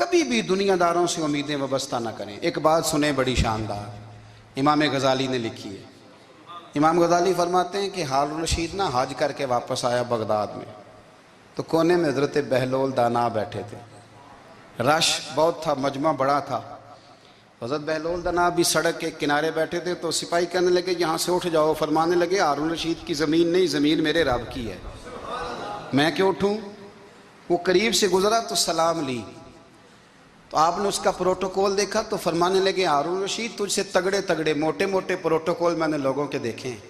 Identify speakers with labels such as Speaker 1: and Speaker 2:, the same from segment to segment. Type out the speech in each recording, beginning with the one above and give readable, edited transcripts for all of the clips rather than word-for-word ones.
Speaker 1: کبھی بھی دنیا داروں سے امیدیں وابستہ نہ کریں۔ ایک بات سنیں بڑی شاندار، امام غزالی نے لکھی ہے۔ امام غزالی فرماتے ہیں کہ ہارون رشید نہ حج کر کے واپس آیا بغداد میں، تو کونے میں حضرت بہلول دانا بیٹھے تھے، رش بہت تھا، مجمع بڑا تھا۔ حضرت بہلول دانا بھی سڑک کے کنارے بیٹھے تھے، تو سپاہی کہنے لگے یہاں سے اٹھ جاؤ۔ فرمانے لگے ہارون رشید کی زمین نہیں، زمین میرے رب کی ہے، میں کیوں اٹھوں؟ وہ قریب سے گزرا تو سلام لی، تو آپ نے اس کا پروٹوکول دیکھا تو فرمانے لگے ہارون رشید تجھ سے تگڑے تگڑے موٹے موٹے پروٹوکول میں نے لوگوں کے دیکھے ہیں،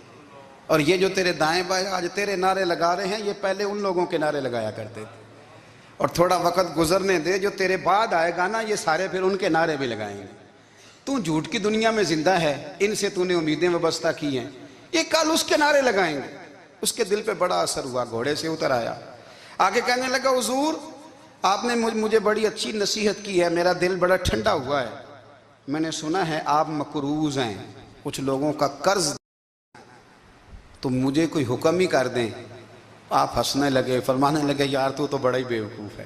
Speaker 1: اور یہ جو تیرے دائیں بائیں آج تیرے نعرے لگا رہے ہیں، یہ پہلے ان لوگوں کے نعرے لگایا کرتے تھے، اور تھوڑا وقت گزرنے دے، جو تیرے بعد آئے گا نا، یہ سارے پھر ان کے نعرے بھی لگائیں گے۔ تو جھوٹ کی دنیا میں زندہ ہے، ان سے تو نے امیدیں وابستہ کی ہیں، یہ کل اس کے نعرے لگائیں گے۔ اس کے دل پہ بڑا اثر ہوا، گھوڑے سے اتر آیا، آگے کہنے لگا حضور آپ نے مجھے بڑی اچھی نصیحت کی ہے، میرا دل بڑا ٹھنڈا ہوا ہے، میں نے سنا ہے آپ مقروض ہیں، کچھ لوگوں کا قرض، تو مجھے کوئی حکم ہی کر دیں۔ آپ ہنسنے لگے، فرمانے لگے یار تو بڑا ہی بیوقوف ہے،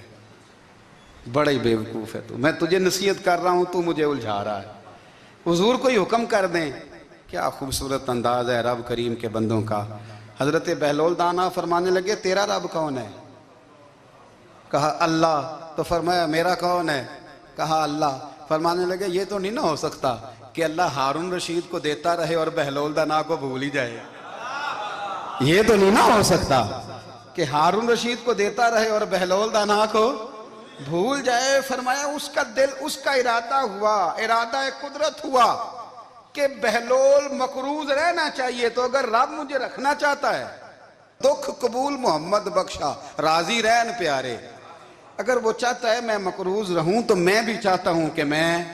Speaker 1: بڑا ہی بیوقوف ہے تو، میں تجھے نصیحت کر رہا ہوں تو مجھے الجھا رہا ہے، حضور کوئی حکم کر دیں۔ کیا خوبصورت انداز ہے رب کریم کے بندوں کا۔ حضرت بہلول دانا فرمانے لگے تیرا رب کون ہے؟ کہا اللہ۔ تو فرمایا میرا کون ہے؟ کہا اللہ۔ فرمانے لگے یہ تو نہیں نہ ہو سکتا کہ اللہ ہارون رشید کو دیتا رہے اور بہلول دانا کو بھول ہی جائے، یہ تو نہیں نہ ہو سکتا کہ ہارون رشید کو دیتا رہے اور بہلول دانا کو بھول جائے۔ فرمایا اس کا دل، اس کا ارادہ ہوا، ارادہ قدرت ہوا کہ بہلول مقروض رہنا چاہیے، تو اگر رب مجھے رکھنا چاہتا ہے، دکھ قبول محمد بخشا راضی رہن پیارے، اگر وہ چاہتا ہے میں مقروض رہوں تو میں بھی چاہتا ہوں کہ میں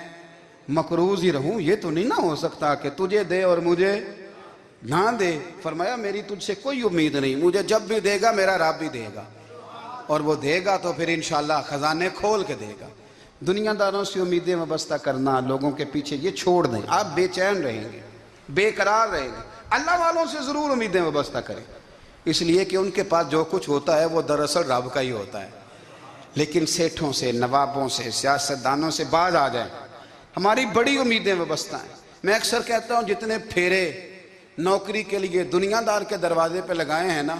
Speaker 1: مقروض ہی رہوں، یہ تو نہیں نہ ہو سکتا کہ تجھے دے اور مجھے نہ دے۔ فرمایا میری تجھ سے کوئی امید نہیں، مجھے جب بھی دے گا میرا رب بھی دے گا، اور وہ دے گا تو پھر انشاءاللہ خزانے کھول کے دے گا۔ دنیا داروں سے امیدیں وابستہ کرنا، لوگوں کے پیچھے، یہ چھوڑ دیں، آپ بے چین رہیں گے، بے قرار رہیں گے۔ اللہ والوں سے ضرور امیدیں وابستہ کریں، اس لیے کہ ان کے پاس جو کچھ ہوتا ہے وہ دراصل رب کا ہی ہوتا ہے۔ لیکن سیٹھوں سے، نوابوں سے، سیاستدانوں سے باز آ جائیں، ہماری بڑی امیدیں وابستہ ہیں۔ میں اکثر کہتا ہوں جتنے پھیرے نوکری کے لیے دنیا دار کے دروازے پہ لگائے ہیں نا،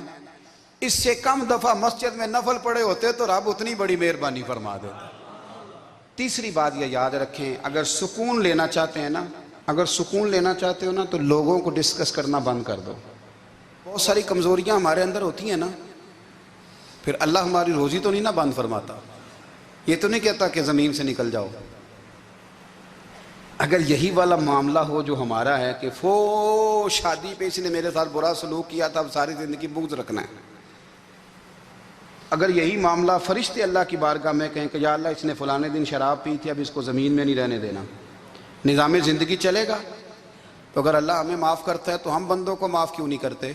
Speaker 1: اس سے کم دفعہ مسجد میں نفل پڑے ہوتے تو رب اتنی بڑی مہربانی فرما دیتا۔ تیسری بات یہ یاد رکھیں، اگر سکون لینا چاہتے ہیں نا، اگر سکون لینا چاہتے ہو نا، تو لوگوں کو ڈسکس کرنا بند کر دو۔ بہت ساری کمزوریاں ہمارے اندر ہوتی ہیں نا، پھر اللہ ہماری روزی تو نہیں نہ بند فرماتا، یہ تو نہیں کہتا کہ زمین سے نکل جاؤ۔ اگر یہی والا معاملہ ہو جو ہمارا ہے کہ شادی پہ اس نے میرے ساتھ برا سلوک کیا تھا، اب ساری زندگی بغض رکھنا ہے، اگر یہی معاملہ فرشتے اللہ کی بارگاہ میں کہیں کہ یا اللہ اس نے فلانے دن شراب پی تھی، اب اس کو زمین میں نہیں رہنے دینا، نظام زندگی چلے گا، تو اگر اللہ ہمیں معاف کرتا ہے تو ہم بندوں کو معاف کیوں نہیں کرتے؟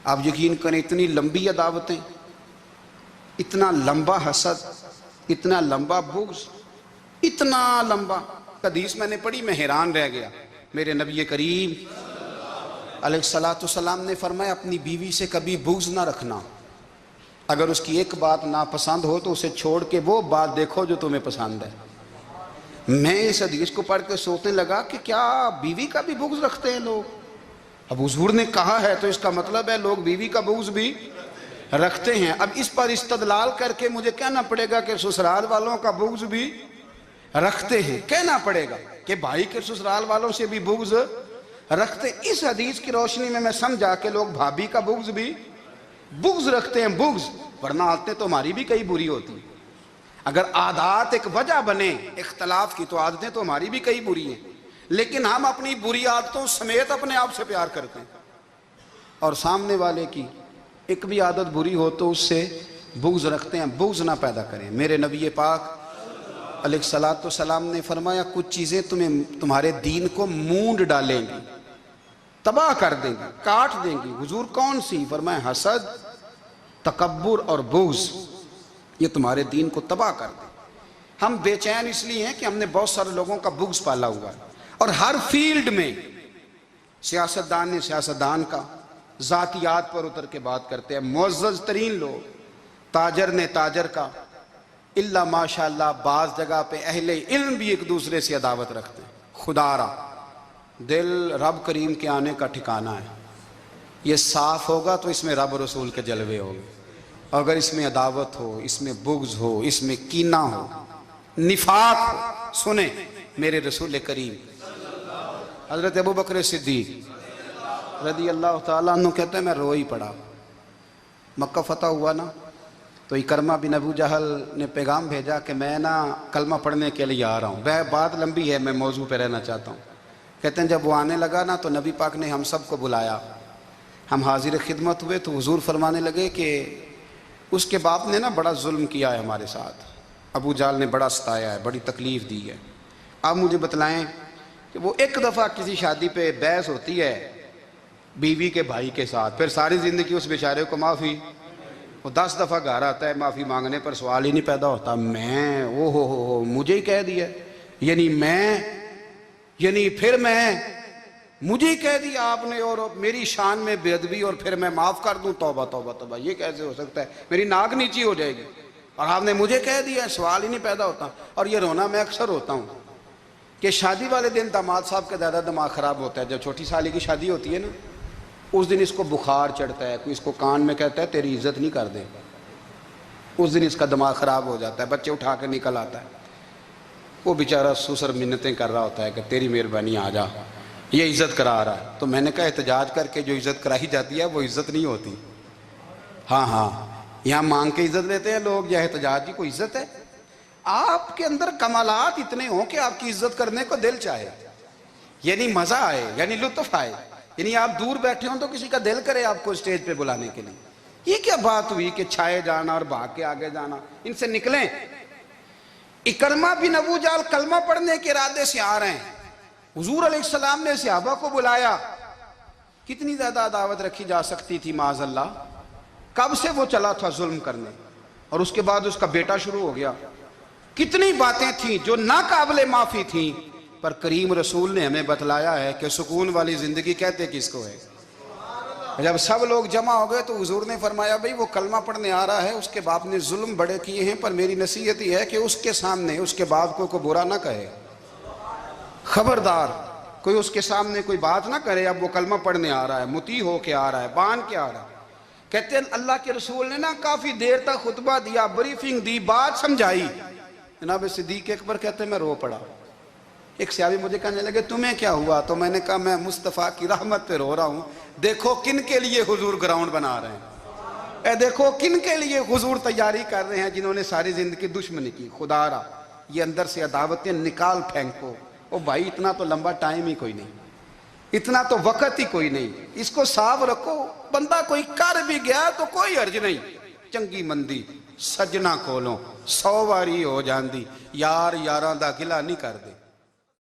Speaker 1: آپ یقین کریں، اتنی لمبی عداوتیں، اتنا لمبا حسد، اتنا لمبا بغض، اتنا لمبا۔ حدیث میں نے پڑھی، میں حیران رہ گیا۔ میرے نبی کریم علیہ السلام نے فرمایا اپنی بیوی سے کبھی بغض نہ رکھنا، اگر اس کی ایک بات ناپسند ہو تو اسے چھوڑ کے وہ بات دیکھو جو تمہیں پسند ہے۔ میں اس حدیث کو پڑھ کے سوچنے لگا کہ کیا بیوی کا بھی بغض رکھتے ہیں لوگ؟ اب حضور نے کہا ہے تو اس کا مطلب ہے لوگ بیوی کا بغض بھی رکھتے ہیں۔ اب اس پر استدلال کر کے مجھے کہنا پڑے گا کہ سسرال والوں کا بغض بھی رکھتے ہیں، کہنا پڑے گا کہ بھائی کے سسرال والوں سے بھی بغض رکھتے۔ اس حدیث کی روشنی میں سمجھا کہ لوگ بھابھی کا بغض بھی بغض رکھتے ہیں، بغض، ورنہ عادتیں تو ہماری بھی کئی بری ہوتی ہیں۔ اگر عادات ایک وجہ بنے اختلاف کی تو عادتیں تو ہماری بھی کئی بری ہیں، لیکن ہم اپنی بری عادتوں سمیت اپنے آپ سے پیار کرتے ہیں، اور سامنے والے کی ایک بھی عادت بری ہو تو اس سے بغض رکھتے ہیں۔ بغض نہ پیدا کریں۔ میرے نبی پاک علیہ السلام نے فرمایا کچھ چیزیں تمہارے دین کو مونڈ ڈالیں گی، تباہ کر دیں گی، کاٹ دیں گی۔ حضور کون سی؟ فرمایا حسد، تکبر اور بغض، یہ تمہارے دین کو تباہ کر دیں۔ ہم بے چین اس لیے ہیں کہ ہم نے بہت سارے لوگوں کا بغض پالا ہوا ہے، اور ہر فیلڈ میں سیاستدان نے سیاستدان کا، ذاتیات پر اتر کے بات کرتے ہیں، معزز ترین لوگ، تاجر نے تاجر کا، اللہ ماشاءاللہ بعض جگہ پہ اہل علم بھی ایک دوسرے سے عداوت رکھتے ہیں. خدا را دل رب کریم کے آنے کا ٹھکانہ ہے. یہ صاف ہوگا تو اس میں رب رسول کے جلوے ہوں گے. اگر اس میں عداوت ہو، اس میں بغض ہو، اس میں کینہ ہو، نفاق ہو، سنیں میرے رسول کریم حضرت ابو بکر صدیق رضی اللہ تعالیٰ عنہ کہتے ہیں میں رو ہی پڑا. مکہ فتح ہوا نا تو اکرمہ بن ابو جہل نے پیغام بھیجا کہ میں نا کلمہ پڑھنے کے لیے آ رہا ہوں. وہ بات لمبی ہے، میں موضوع پہ رہنا چاہتا ہوں. کہتے ہیں جب وہ آنے لگا نا تو نبی پاک نے ہم سب کو بلایا. ہم حاضر خدمت ہوئے تو حضور فرمانے لگے کہ اس کے باپ نے نا بڑا ظلم کیا ہے ہمارے ساتھ. ابو جہل نے بڑا ستایا ہے، بڑی تکلیف دی ہے. آپ مجھے بتلائیں کہ وہ ایک دفعہ کسی شادی پہ بحث ہوتی ہے بیوی کے بھائی کے ساتھ، پھر ساری زندگی اس بیچارے کو معافی. وہ 10 دفعہ گھر آتا ہے معافی مانگنے پر سوال ہی نہیں پیدا ہوتا. میں او ہو مجھے ہی کہہ دیا، یعنی پھر میں مجھے ہی کہہ دیا آپ نے اور میری شان میں بے ادبی اور پھر میں معاف کر دوں. توبہ توبہ توبہ، یہ کیسے ہو سکتا ہے؟ میری ناک نیچی ہو جائے گی اور آپ نے مجھے کہہ دیا. سوال ہی نہیں پیدا ہوتا. اور یہ رونا میں اکثر ہوتا ہوں کہ شادی والے دن داماد صاحب کا زیادہ دماغ خراب ہوتا ہے. جب چھوٹی سالی کی شادی ہوتی ہے نا اس دن اس کو بخار چڑھتا ہے، کوئی اس کو کان میں کہتا ہے تیری عزت نہیں کر دے. اس دن اس کا دماغ خراب ہو جاتا ہے، بچے اٹھا کے نکل آتا ہے. وہ بیچارہ سسر منتیں کر رہا ہوتا ہے کہ تیری مہربانی آ جا، یہ عزت کرا رہا ہے. تو میں نے کہا احتجاج کر کے جو عزت کرائی جاتی ہے وہ عزت نہیں ہوتی. ہاں یہاں مانگ کے عزت لیتے ہیں لوگ، یا احتجاج کی کوئی عزت ہے؟ آپ کے اندر کمالات اتنے ہوں کہ آپ کی عزت کرنے کو دل چاہے، یعنی مزہ آئے، یعنی لطف آئے، یعنی آپ دور بیٹھے ہوں تو کسی کا دل کرے آپ کو اسٹیج پہ بلانے کے لیے. یہ کیا بات ہوئی کہ چھائے جانا اور بھاگ کے آگے جانا؟ ان سے نکلیں. اکرمہ بن ابو جہل کلمہ پڑھنے کے ارادے سے آ رہے ہیں. حضور علیہ السلام نے صحابہ کو بلایا. کتنی زیادہ عداوت رکھی جا سکتی تھی معاذ اللہ. کب سے وہ چلا تھا ظلم کرنے، اور اس کے بعد اس کا بیٹا شروع ہو گیا. کتنی باتیں تھیں جو ناقابل معافی تھیں، پر کریم رسول نے ہمیں بتلایا ہے کہ سکون والی زندگی کہتے کس کو ہے. جب سب لوگ جمع ہو گئے تو حضور نے فرمایا بھئی وہ کلمہ پڑھنے آ رہا ہے، اس کے باپ نے ظلم بڑے کیے ہیں، پر میری نصیحت یہ ہے کہ اس کے سامنے اس کے باپ کو کوئی برا نہ کہے. خبردار کوئی اس کے سامنے کوئی بات نہ کرے. اب وہ کلمہ پڑھنے آ رہا ہے، مطیع ہو کے آ رہا ہے، بان کے آ رہا ہے. کہتے ہیں اللہ کے رسول نے نا کافی دیر تک خطبہ دیا، بریفنگ دی، بات سمجھائی. جناب صدیق اکبر کہتے ہیں میں رو پڑا. ایک صحابی مجھے کہنے لگے تمہیں کیا ہوا؟ تو میں نے کہا میں مصطفیٰ کی رحمت پہ رو رہا ہوں. دیکھو کن کے لیے حضور گراؤنڈ بنا رہے ہیں، اے دیکھو کن کے لیے حضور تیاری کر رہے ہیں، جنہوں نے ساری زندگی دشمنی کی. خدا را یہ اندر سے عداوتیں نکال پھینکو. او بھائی اتنا تو لمبا ٹائم ہی کوئی نہیں، اتنا تو وقت ہی کوئی نہیں. اس کو صاف رکھو. بندہ کوئی کر بھی گیا تو کوئی حرج نہیں. چنگی مندی سجنا کولوں 100 واری ہو جاندی، یار یاراں دا گلہ نہیں کر دے.